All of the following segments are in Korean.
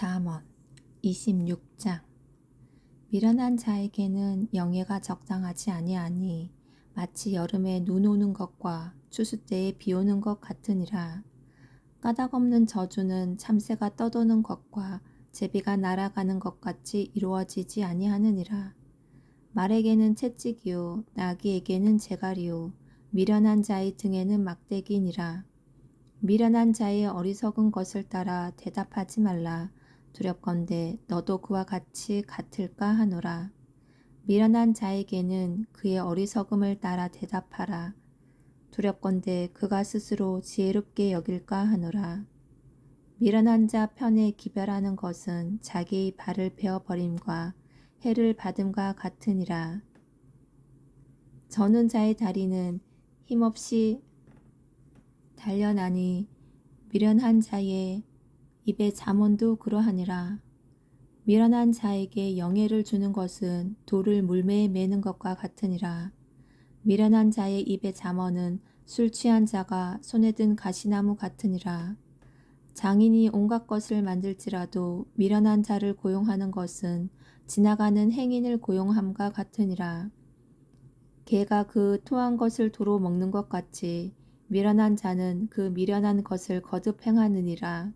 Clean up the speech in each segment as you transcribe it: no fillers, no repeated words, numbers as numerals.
잠언 26장. 미련한 자에게는 영예가 적당하지 아니하니 마치 여름에 눈 오는 것과 추수 때에 비 오는 것 같으니라. 까닭없는 저주는 참새가 떠도는 것과 제비가 날아가는 것 같이 이루어지지 아니하느니라. 말에게는 채찍이요 나귀에게는 재갈이요 미련한 자의 등에는 막대기니라. 미련한 자의 어리석은 것을 따라 대답하지 말라. 두렵건대 너도 그와 같이 같을까 하노라. 미련한 자에게는 그의 어리석음을 따라 대답하라. 두렵건대 그가 스스로 지혜롭게 여길까 하노라. 미련한 자 편에 기별하는 것은 자기의 발을 베어버림과 해를 받음과 같으니라. 저는 자의 다리는 힘없이 단련하니 미련한 자의 입의 잠언도 그러하니라. 미련한 자에게 영예를 주는 것은 돌을 물매에 매는 것과 같으니라. 미련한 자의 입의 잠언은 술 취한 자가 손에 든 가시나무 같으니라. 장인이 온갖 것을 만들지라도 미련한 자를 고용하는 것은 지나가는 행인을 고용함과 같으니라. 개가 그 토한 것을 도로 먹는 것 같이 미련한 자는 그 미련한 것을 거듭 행하느니라.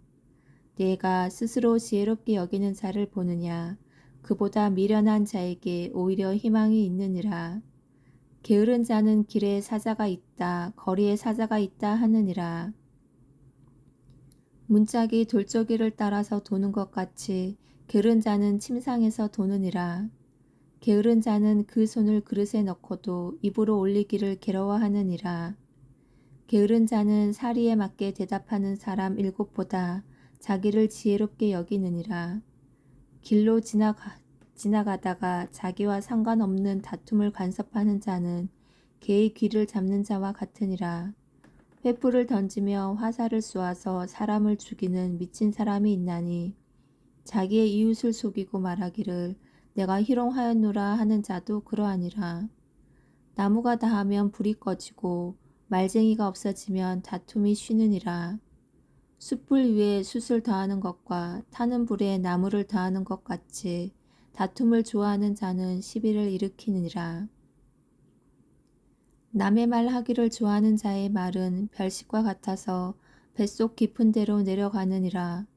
네가 스스로 지혜롭게 여기는 자를 보느냐? 그보다 미련한 자에게 오히려 희망이 있느니라. 게으른 자는 길에 사자가 있다, 거리에 사자가 있다 하느니라. 문짝이 돌저귀를 따라서 도는 것 같이 게으른 자는 침상에서 도느니라. 게으른 자는 그 손을 그릇에 넣고도 입으로 올리기를 괴로워하느니라. 게으른 자는 사리에 맞게 대답하는 사람 7보다 자기를 지혜롭게 여기느니라. 길로 지나가다가 자기와 상관없는 다툼을 간섭하는 자는 개의 귀를 잡는 자와 같으니라. 횃불을 던지며 화살을 쏘아서 사람을 죽이는 미친 사람이 있나니 자기의 이웃을 속이고 말하기를 내가 희롱하였노라 하는 자도 그러하니라. 나무가 다하면 불이 꺼지고 말쟁이가 없어지면 다툼이 쉬느니라. 숯불 위에 숯을 더하는 것과 타는 불에 나무를 더하는 것 같이 다툼을 좋아하는 자는 시비를 일으키느니라. 남의 말 하기를 좋아하는 자의 말은 별식과 같아서 뱃속 깊은 데로 내려가느니라.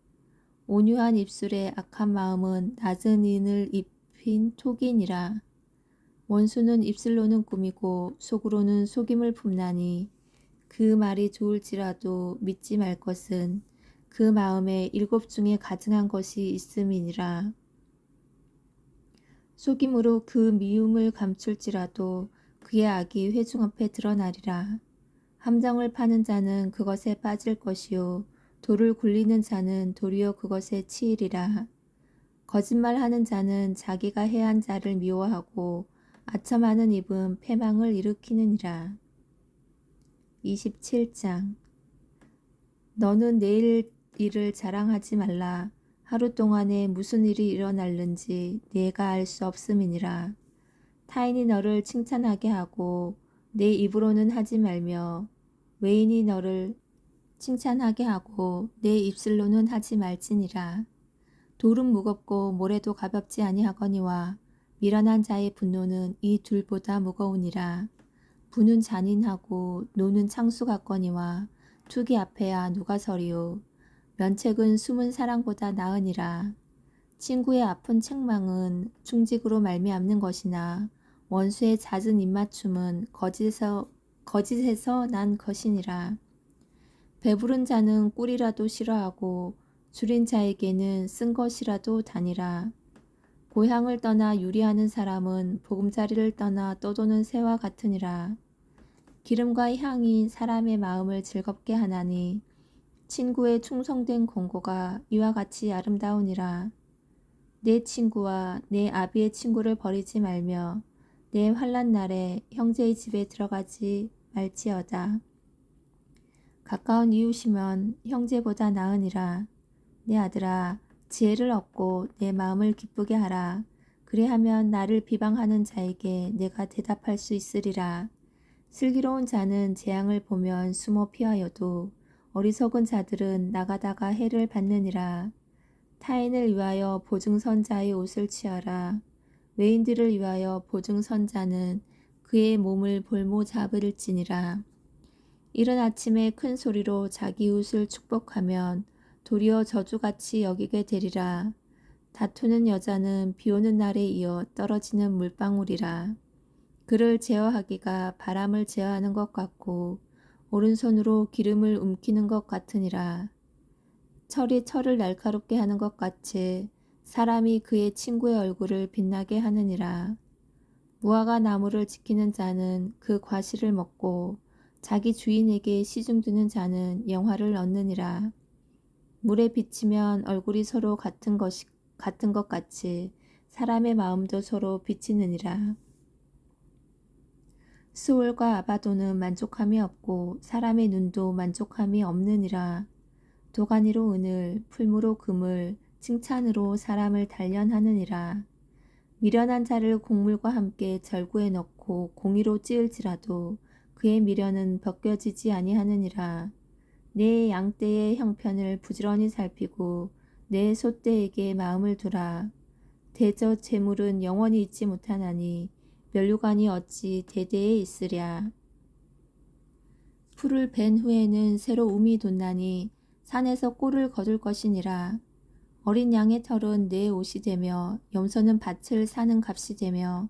온유한 입술에 악한 마음은 낮은 인을 입힌 톡이니라. 원수는 입술로는 꾸미고 속으로는 속임을 품나니 그 말이 좋을지라도 믿지 말 것은 그 마음에 7 중에 가증한 것이 있음이니라. 속임으로 그 미움을 감출지라도 그의 악이 회중 앞에 드러나리라. 함정을 파는 자는 그것에 빠질 것이요 돌을 굴리는 자는 도리어 그것에 치이리라. 거짓말하는 자는 자기가 해한 자를 미워하고 아첨하는 입은 패망을 일으키느니라. 27장. 너는 내일 일을 자랑하지 말라. 하루 동안에 무슨 일이 일어날는지 네가 알 수 없음이니라. 타인이 너를 칭찬하게 하고 내 입으로는 하지 말며 외인이 너를 칭찬하게 하고 내 입술로는 하지 말지니라. 돌은 무겁고 모래도 가볍지 아니하거니와 미련한 자의 분노는 이 둘보다 무거우니라. 부는 잔인하고 노는 창수 같거니와 투기 앞에야 누가 서리요. 면책은 숨은 사랑보다 나으니라. 친구의 아픈 책망은 충직으로 말미암는 것이나 원수의 잦은 입맞춤은 거짓에서 난 것이니라. 배부른 자는 꿀이라도 싫어하고 줄인 자에게는 쓴 것이라도 다니라. 고향을 떠나 유리하는 사람은 보금자리를 떠나 떠도는 새와 같으니라. 기름과 향이 사람의 마음을 즐겁게 하나니 친구의 충성된 권고가 이와 같이 아름다우니라. 내 친구와 내 아비의 친구를 버리지 말며 내 환난 날에 형제의 집에 들어가지 말지어다. 가까운 이웃이면 형제보다 나으니라. 내 아들아, 지혜를 얻고 내 마음을 기쁘게 하라. 그리하면 나를 비방하는 자에게 내가 대답할 수 있으리라. 슬기로운 자는 재앙을 보면 숨어 피하여도 어리석은 자들은 나가다가 해를 받느니라. 타인을 위하여 보증선자의 옷을 취하라. 외인들을 위하여 보증선자는 그의 몸을 볼모 잡을지니라. 이른 아침에 큰 소리로 자기 이웃을 축복하면 도리어 저주같이 여기게 되리라. 다투는 여자는 비오는 날에 이어 떨어지는 물방울이라. 그를 제어하기가 바람을 제어하는 것 같고 오른손으로 기름을 움키는 것 같으니라. 철이 철을 날카롭게 하는 것 같이 사람이 그의 친구의 얼굴을 빛나게 하느니라. 무화과 나무를 지키는 자는 그 과실을 먹고 자기 주인에게 시중드는 자는 영화를 얻느니라. 물에 비치면 얼굴이 서로 같은 것 같이 사람의 마음도 서로 비치느니라. 스올과 아바도는 만족함이 없고 사람의 눈도 만족함이 없느니라. 도가니로 은을, 풀무로 금을, 칭찬으로 사람을 단련하느니라. 미련한 자를 곡물과 함께 절구에 넣고 공의로 찌을지라도 그의 미련은 벗겨지지 아니하느니라. 내 양떼의 형편을 부지런히 살피고 내 소떼에게 마음을 두라. 대저 재물은 영원히 있지 못하나니 면류관이 어찌 대대에 있으랴. 풀을 벤 후에는 새로 움이 돋나니 산에서 꿀을 거둘 것이니라. 어린 양의 털은 내 옷이 되며 염소는 밭을 사는 값이 되며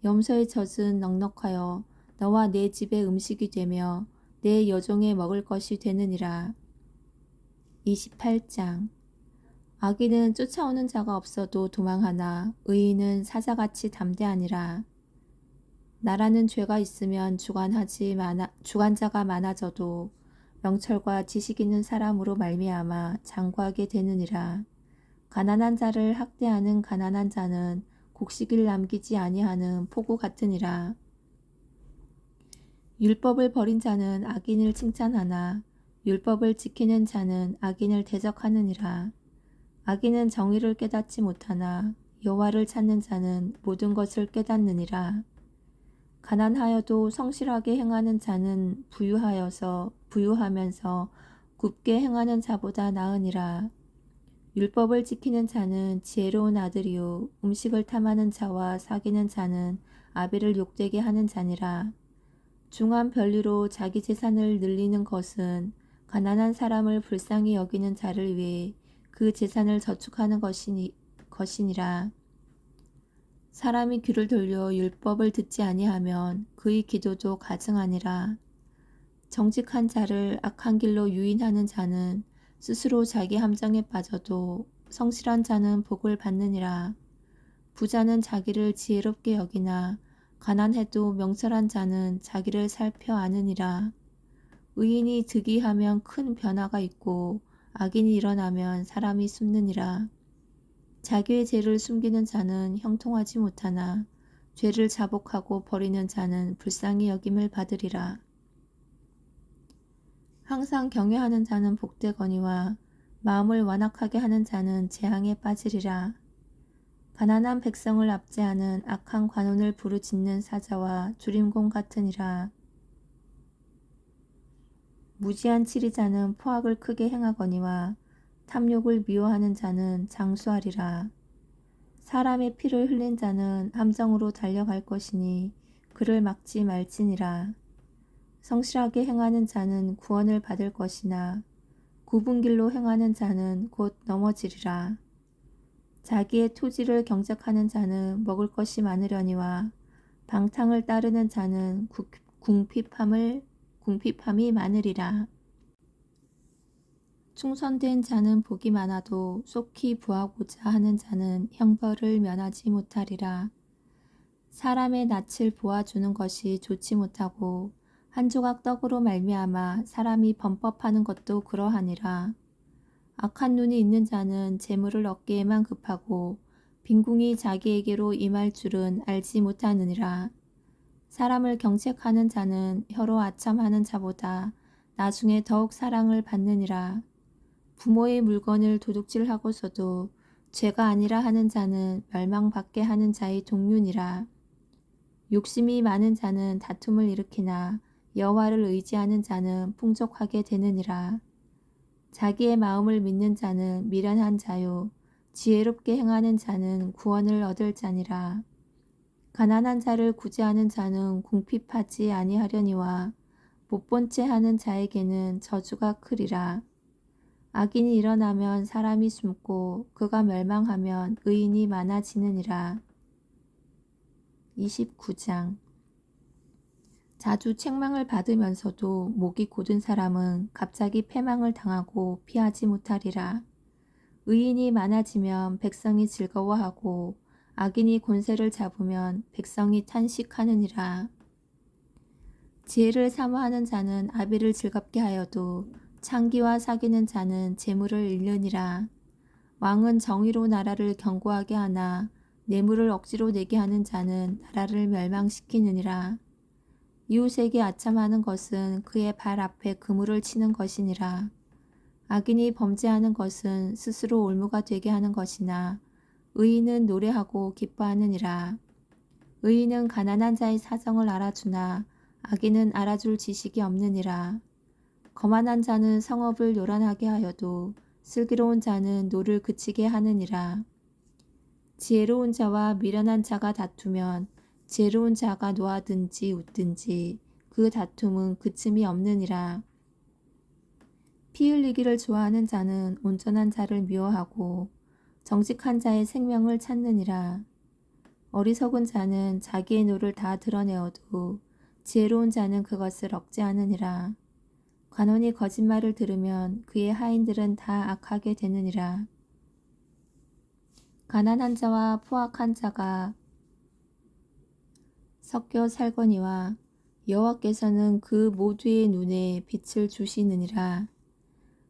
염소의 젖은 넉넉하여 너와 내 집의 음식이 되며 내 여종의 먹을 것이 되느니라. 28장. 악인은 쫓아오는 자가 없어도 도망하나 의인은 사자같이 담대하니라. 나라는 죄가 있으면 주관자가 많아져도 명철과 지식 있는 사람으로 말미암아 장구하게 되느니라. 가난한 자를 학대하는 가난한 자는 곡식을 남기지 아니하는 포구 같으니라. 율법을 버린 자는 악인을 칭찬하나 율법을 지키는 자는 악인을 대적하느니라. 악인은 정의를 깨닫지 못하나 여호와를 찾는 자는 모든 것을 깨닫느니라. 가난하여도 성실하게 행하는 자는 부유하면서 굽게 행하는 자보다 나으니라. 율법을 지키는 자는 지혜로운 아들이요 음식을 탐하는 자와 사귀는 자는 아비를 욕되게 하는 자니라. 중한 별리로 자기 재산을 늘리는 것은 가난한 사람을 불쌍히 여기는 자를 위해 그 재산을 저축하는 것이니라. 사람이 귀를 돌려 율법을 듣지 아니하면 그의 기도도 가증하니라. 정직한 자를 악한 길로 유인하는 자는 스스로 자기 함정에 빠져도 성실한 자는 복을 받느니라. 부자는 자기를 지혜롭게 여기나 가난해도 명철한 자는 자기를 살펴 아느니라. 의인이 득이하면 큰 변화가 있고 악인이 일어나면 사람이 숨느니라. 자기의 죄를 숨기는 자는 형통하지 못하나 죄를 자복하고 버리는 자는 불쌍히 여김을 받으리라. 항상 경외하는 자는 복되거니와 마음을 완악하게 하는 자는 재앙에 빠지리라. 가난한 백성을 압제하는 악한 관원을 부르짖는 사자와 주림공 같으니라. 무지한 치리자는 포악을 크게 행하거니와 탐욕을 미워하는 자는 장수하리라. 사람의 피를 흘린 자는 함정으로 달려갈 것이니 그를 막지 말지니라. 성실하게 행하는 자는 구원을 받을 것이나 굽은 길로 행하는 자는 곧 넘어지리라. 자기의 토지를 경작하는 자는 먹을 것이 많으려니와 방탕을 따르는 자는 궁핍함이 많으리라. 충성된 자는 복이 많아도 속히 부하고자 하는 자는 형벌을 면하지 못하리라. 사람의 낯을 보아주는 것이 좋지 못하고 한 조각 떡으로 말미암아 사람이 범법하는 것도 그러하니라. 악한 눈이 있는 자는 재물을 얻기에만 급하고 빈궁이 자기에게로 임할 줄은 알지 못하느니라. 사람을 경책하는 자는 혀로 아첨하는 자보다 나중에 더욱 사랑을 받느니라. 부모의 물건을 도둑질하고서도 죄가 아니라 하는 자는 멸망받게 하는 자의 동류니라. 욕심이 많은 자는 다툼을 일으키나 여호와를 의지하는 자는 풍족하게 되느니라. 자기의 마음을 믿는 자는 미련한 자요 지혜롭게 행하는 자는 구원을 얻을 자니라. 가난한 자를 구제하는 자는 궁핍하지 아니하려니와 못본 채 하는 자에게는 저주가 크리라. 악인이 일어나면 사람이 숨고 그가 멸망하면 의인이 많아지느니라. 29장. 자주 책망을 받으면서도 목이 곧은 사람은 갑자기 패망을 당하고 피하지 못하리라. 의인이 많아지면 백성이 즐거워하고 악인이 권세를 잡으면 백성이 탄식하느니라. 지혜를 사모하는 자는 아비를 즐겁게 하여도 창기와 사귀는 자는 재물을 잃느니라. 왕은 정의로 나라를 견고하게 하나 뇌물을 억지로 내게 하는 자는 나라를 멸망시키느니라. 이웃에게 아첨하는 것은 그의 발 앞에 그물을 치는 것이니라. 악인이 범죄하는 것은 스스로 올무가 되게 하는 것이나 의인은 노래하고 기뻐하느니라. 의인은 가난한 자의 사정을 알아주나 악인은 알아줄 지식이 없느니라. 거만한 자는 성읍을 요란하게 하여도 슬기로운 자는 노를 그치게 하느니라. 지혜로운 자와 미련한 자가 다투면 지혜로운 자가 노하든지 웃든지 그 다툼은 그침이 없느니라. 피 흘리기를 좋아하는 자는 온전한 자를 미워하고 정직한 자의 생명을 찾느니라. 어리석은 자는 자기의 노를 다 드러내어도 지혜로운 자는 그것을 억제하느니라. 관원이 거짓말을 들으면 그의 하인들은 다 악하게 되느니라. 가난한 자와 포악한 자가 섞여 살거니와 여호와께서는 그 모두의 눈에 빛을 주시느니라.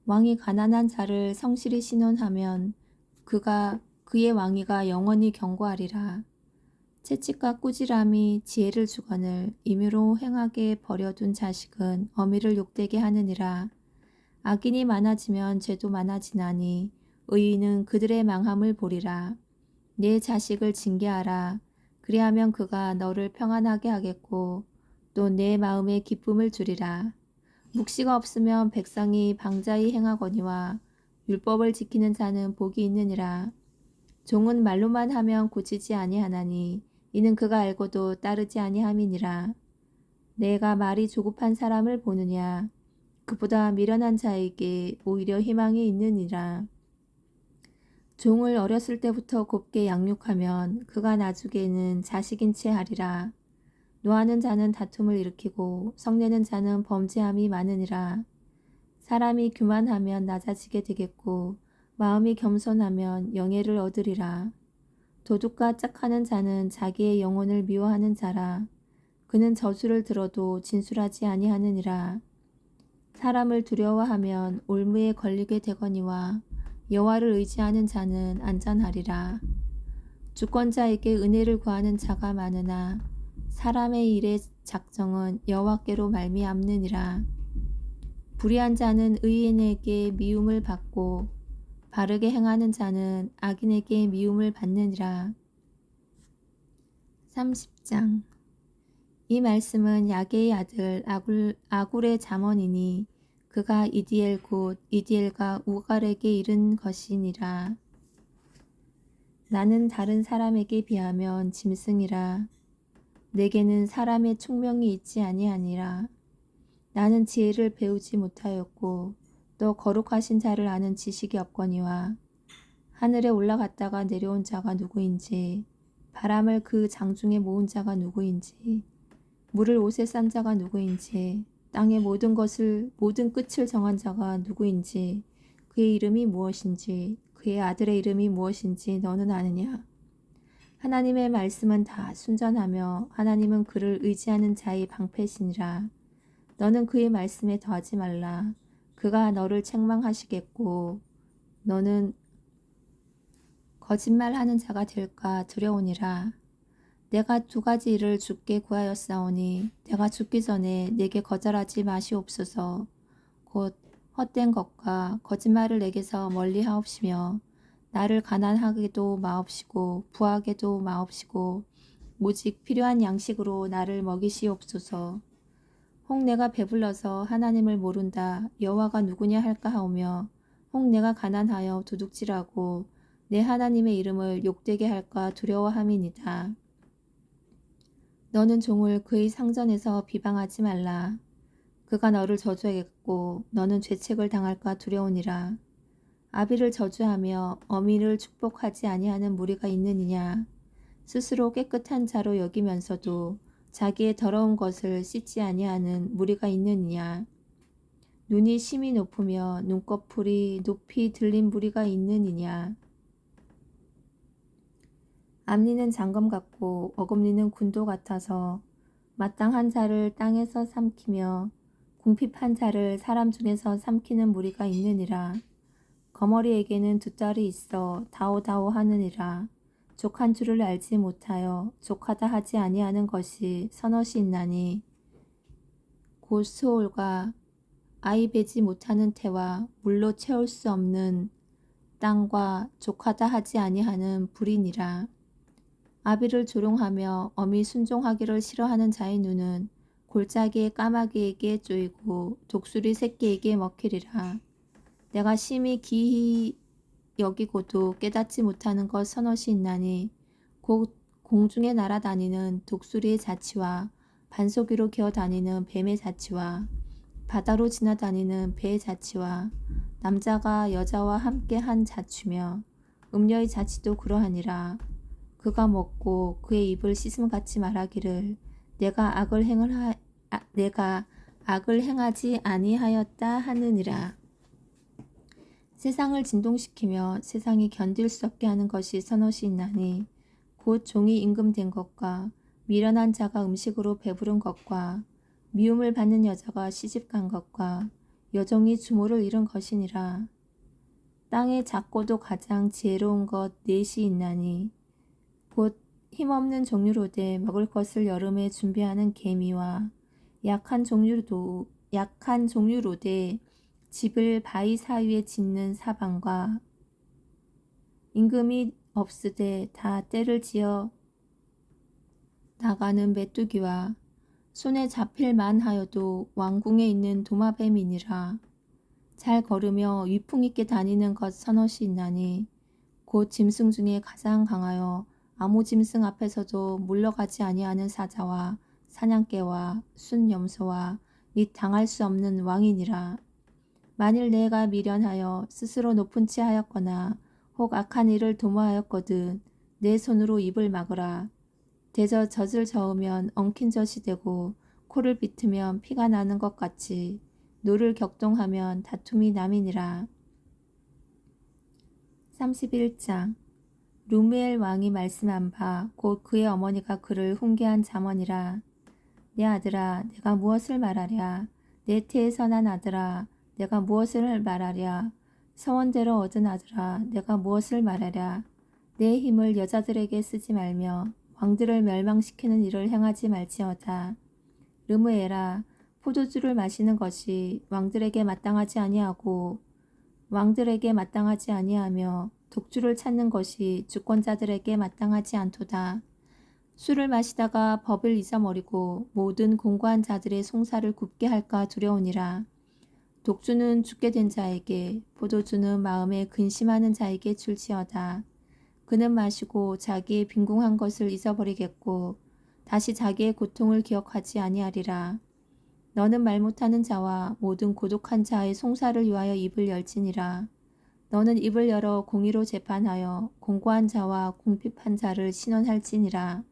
왕이 가난한 자를 성실히 신원하면 그의 왕위가 영원히 견고하리라. 채찍과 꾸지람이 지혜를 주거늘 임의로 행하게 버려둔 자식은 어미를 욕되게 하느니라. 악인이 많아지면 죄도 많아지나니 의인은 그들의 망함을 보리라. 내 자식을 징계하라. 그리하면 그가 너를 평안하게 하겠고 또 내 마음에 기쁨을 주리라. 묵시가 없으면 백성이 방자히 행하거니와 율법을 지키는 자는 복이 있느니라. 종은 말로만 하면 고치지 아니하나니 이는 그가 알고도 따르지 아니함이니라. 내가 말이 조급한 사람을 보느냐. 그보다 미련한 자에게 오히려 희망이 있느니라. 종을 어렸을 때부터 곱게 양육하면 그가 나중에는 자식인 채 하리라. 노하는 자는 다툼을 일으키고 성내는 자는 범죄함이 많으니라. 사람이 교만하면 낮아지게 되겠고 마음이 겸손하면 영예를 얻으리라. 도둑과 짝하는 자는 자기의 영혼을 미워하는 자라. 그는 저주를 들어도 진술하지 아니하느니라. 사람을 두려워하면 올무에 걸리게 되거니와 여호와를 의지하는 자는 안전하리라. 주권자에게 은혜를 구하는 자가 많으나 사람의 일의 작정은 여호와께로 말미암느니라. 불의한 자는 의인에게 미움을 받고 바르게 행하는 자는 악인에게 미움을 받느니라. 30장. 이 말씀은 야게의 아들 아굴의 잠언이니 그가 이디엘 곧 이디엘과 우갈에게 이른 것이니라. 나는 다른 사람에게 비하면 짐승이라. 내게는 사람의 총명이 있지 아니하니라. 나는 지혜를 배우지 못하였고 또 거룩하신 자를 아는 지식이 없거니와 하늘에 올라갔다가 내려온 자가 누구인지 바람을 그 장중에 모은 자가 누구인지 물을 옷에 싼 자가 누구인지 땅의 모든 끝을 정한 자가 누구인지 그의 이름이 무엇인지 그의 아들의 이름이 무엇인지 너는 아느냐. 하나님의 말씀은 다 순전하며 하나님은 그를 의지하는 자의 방패시니라. 너는 그의 말씀에 더하지 말라. 그가 너를 책망하시겠고 너는 거짓말하는 자가 될까 두려우니라. 내가 두 가지 일을 주께 구하였사오니 내가 죽기 전에 내게 거절하지 마시옵소서. 곧 헛된 것과 거짓말을 내게서 멀리 하옵시며 나를 가난하게도 마옵시고 부하게도 마옵시고 오직 필요한 양식으로 나를 먹이시옵소서. 혹 내가 배불러서 하나님을 모른다 여호와가 누구냐 할까 하오며 혹 내가 가난하여 도둑질하고 내 하나님의 이름을 욕되게 할까 두려워함이니이다. 너는 종을 그의 상전에서 비방하지 말라. 그가 너를 저주하겠고 너는 죄책을 당할까 두려우니라. 아비를 저주하며 어미를 축복하지 아니하는 무리가 있느니냐. 스스로 깨끗한 자로 여기면서도 자기의 더러운 것을 씻지 아니하는 무리가 있느니냐. 눈이 심히 높으며 눈꺼풀이 높이 들린 무리가 있느니냐. 앞니는 장검 같고 어금니는 군도 같아서 마땅한 자를 땅에서 삼키며 궁핍한 자를 사람 중에서 삼키는 무리가 있느니라. 거머리에게는 두 딸이 있어 다오다오 하느니라. 족한 줄을 알지 못하여 족하다 하지 아니하는 것이 서너시 있나니 곧 수올과 아이 베지 못하는 태와 물로 채울 수 없는 땅과 족하다 하지 아니하는 불이니라. 아비를 조롱하며 어미 순종하기를 싫어하는 자의 눈은 골짜기의 까마귀에게 쪼이고 독수리 새끼에게 먹히리라. 내가 심히 기히 여기고도 깨닫지 못하는 것 서너시 있나니 곧 공중에 날아다니는 독수리의 자치와 반석 위로 기어다니는 뱀의 자치와 바다로 지나다니는 배의 자치와 남자가 여자와 함께 한 자취며 음녀의 자치도 그러하니라. 그가 먹고 그의 입을 씻음같이 말하기를 내가 악을 행하지 아니하였다 하느니라. 세상을 진동시키며 세상이 견딜 수 없게 하는 것이 서너시 있나니 곧 종이 임금된 것과 미련한 자가 음식으로 배부른 것과 미움을 받는 여자가 시집간 것과 여종이 주모를 잃은 것이니라. 땅의 작고도 가장 지혜로운 것 넷이 있나니 곧 힘없는 종류로되 먹을 것을 여름에 준비하는 개미와 약한 종류로되 집을 바위 사이에 짓는 사방과 임금이 없으되 다 때를 지어 나가는 메뚜기와 손에 잡힐 만하여도 왕궁에 있는 도마뱀이니라. 잘 걸으며 위풍 있게 다니는 것 서너시 있나니 곧 짐승 중에 가장 강하여 아무 짐승 앞에서도 물러가지 아니하는 사자와 사냥개와 순염소와 및 당할 수 없는 왕이니라. 만일 내가 미련하여 스스로 높은 채 하였거나 혹 악한 일을 도모하였거든 내 손으로 입을 막으라. 대저 젖을 저으면 엉킨 젖이 되고 코를 비트면 피가 나는 것 같이 노를 격동하면 다툼이 남이니라. 31장 루무엘 왕이 말씀한 바 곧 그의 어머니가 그를 훈계한 잠언이라. 내 아들아 내가 무엇을 말하랴. 내 태에서 난 아들아 내가 무엇을 말하랴. 서원대로 얻은 아들아 내가 무엇을 말하랴. 내 힘을 여자들에게 쓰지 말며 왕들을 멸망시키는 일을 행하지 말지어다. 르무엘아 포도주를 마시는 것이 왕들에게 마땅하지 아니하며 독주를 찾는 것이 주권자들에게 마땅하지 않도다. 술을 마시다가 법을 잊어버리고 모든 공고한 자들의 송사를 굽게 할까 두려우니라. 독주는 죽게 된 자에게 포도주는 마음에 근심하는 자에게 줄지어다. 그는 마시고 자기의 빈궁한 것을 잊어버리겠고 다시 자기의 고통을 기억하지 아니하리라. 너는 말 못하는 자와 모든 고독한 자의 송사를 위하여 입을 열지니라. 너는 입을 열어 공의로 재판하여 공고한 자와 궁핍한 자를 신원할지니라.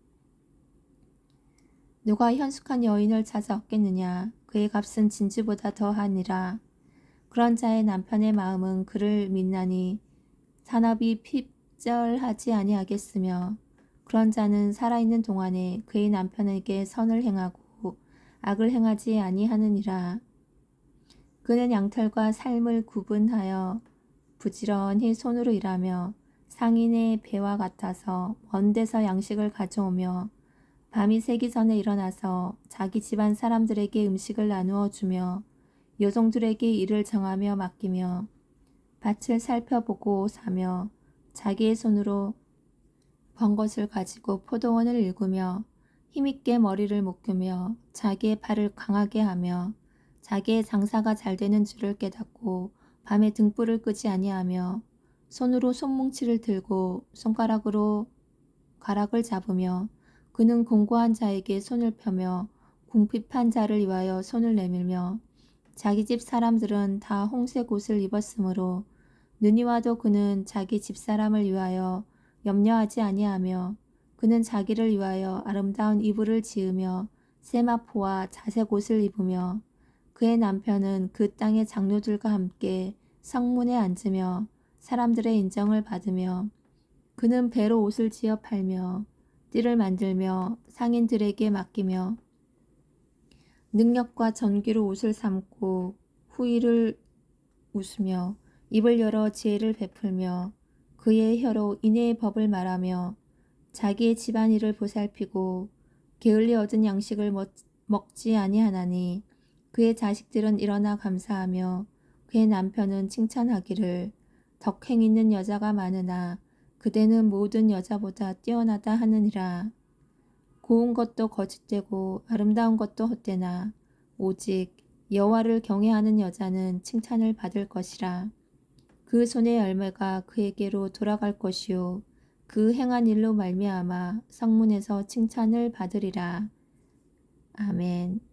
누가 현숙한 여인을 찾아 얻겠느냐. 그의 값은 진주보다 더하니라. 그런 자의 남편의 마음은 그를 믿나니 산업이 핍절하지 아니하겠으며 그런 자는 살아있는 동안에 그의 남편에게 선을 행하고 악을 행하지 아니하느니라. 그는 양털과 삶을 구분하여 부지런히 손으로 일하며 상인의 배와 같아서 먼 데서 양식을 가져오며 밤이 새기 전에 일어나서 자기 집안 사람들에게 음식을 나누어 주며 여종들에게 일을 정하며 맡기며 밭을 살펴보고 사며 자기의 손으로 번 것을 가지고 포도원을 일구며 힘있게 머리를 묶으며 자기의 팔을 강하게 하며 자기의 장사가 잘 되는 줄을 깨닫고 밤에 등불을 끄지 아니하며 손으로 손뭉치를 들고 손가락으로 가락을 잡으며 그는 공고한 자에게 손을 펴며 궁핍한 자를 위하여 손을 내밀며 자기 집 사람들은 다 홍색 옷을 입었으므로 눈이 와도 그는 자기 집 사람을 위하여 염려하지 아니하며 그는 자기를 위하여 아름다운 이불을 지으며 세마포와 자색 옷을 입으며 그의 남편은 그 땅의 장로들과 함께 성문에 앉으며 사람들의 인정을 받으며 그는 배로 옷을 지어 팔며 띠를 만들며 상인들에게 맡기며 능력과 전기로 옷을 삼고 후일을 웃으며 입을 열어 지혜를 베풀며 그의 혀로 인애의 법을 말하며 자기의 집안일을 보살피고 게을리 얻은 양식을 먹지 아니하나니 그의 자식들은 일어나 감사하며 그의 남편은 칭찬하기를 덕행 있는 여자가 많으나 그대는 모든 여자보다 뛰어나다 하느니라. 고운 것도 거짓되고 아름다운 것도 헛되나 오직 여호와를 경외하는 여자는 칭찬을 받을 것이라. 그 손의 열매가 그에게로 돌아갈 것이요 그 행한 일로 말미암아 성문에서 칭찬을 받으리라. 아멘.